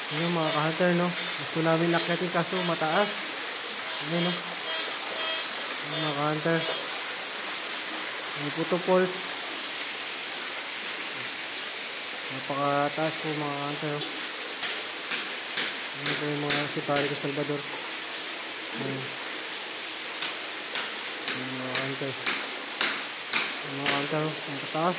Yun mga ka-hunter, no? Gusto namin nakyatin kaso mataas. Ano, no? Yun mga ka-hunter. May Puto Falls. Napakataas po mga ka-hunter, no? Ano po yung mga si Pare ko Salvador. Ayun. Yung mga ka-hunter. Yung mga ka-hunter, no? Ang pataas.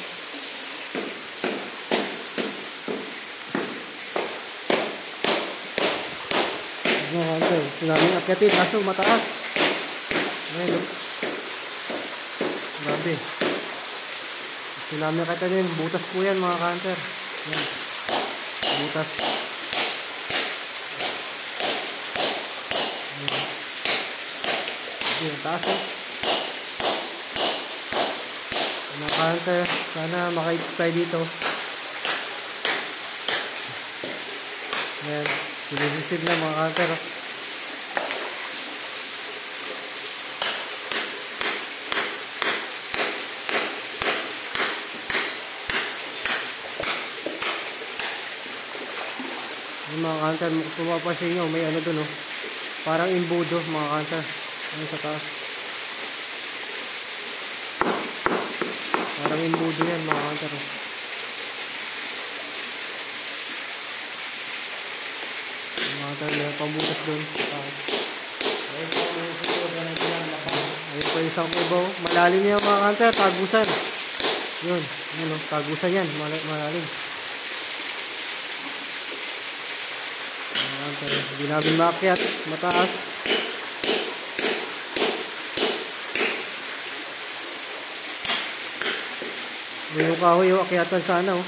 Mga ka-hunter. Gusto namin akyatin kaso mataas. Ayun, no? Grabe. Gusto namin akyatin. Butas po yan mga ka-hunter. Yan. Butas. Ang taas, eh. Mga ka-hunter, sana makaits tayo dito. Ayan, sinisisid na mga ka-hunter. Yung mga ka-hunter, pumapansin nyo, may ano dun, oh. Parang imbudo mga ka-hunter. Ano sa taas? Parang imbudo yan mga ka-hunter. Mga ka-hunter, may pambutas dun. Ayun po isang ibaw. Malalim yan mga ka-hunter, tagusan. Yun, yun o, tagusan yan, malalim. Mga ka-hunter, hindi namin maakyat, mataas. Yung kahoy, oh, akyatan sana, oh.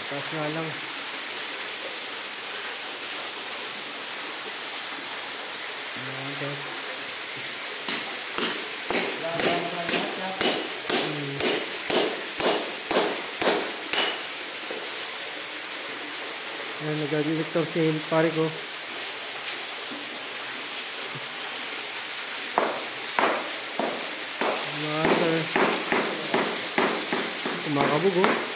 Tatas nga lang. Okay. Ayan, nag-director si pare ko. Mga sir. Kumakabog, oh.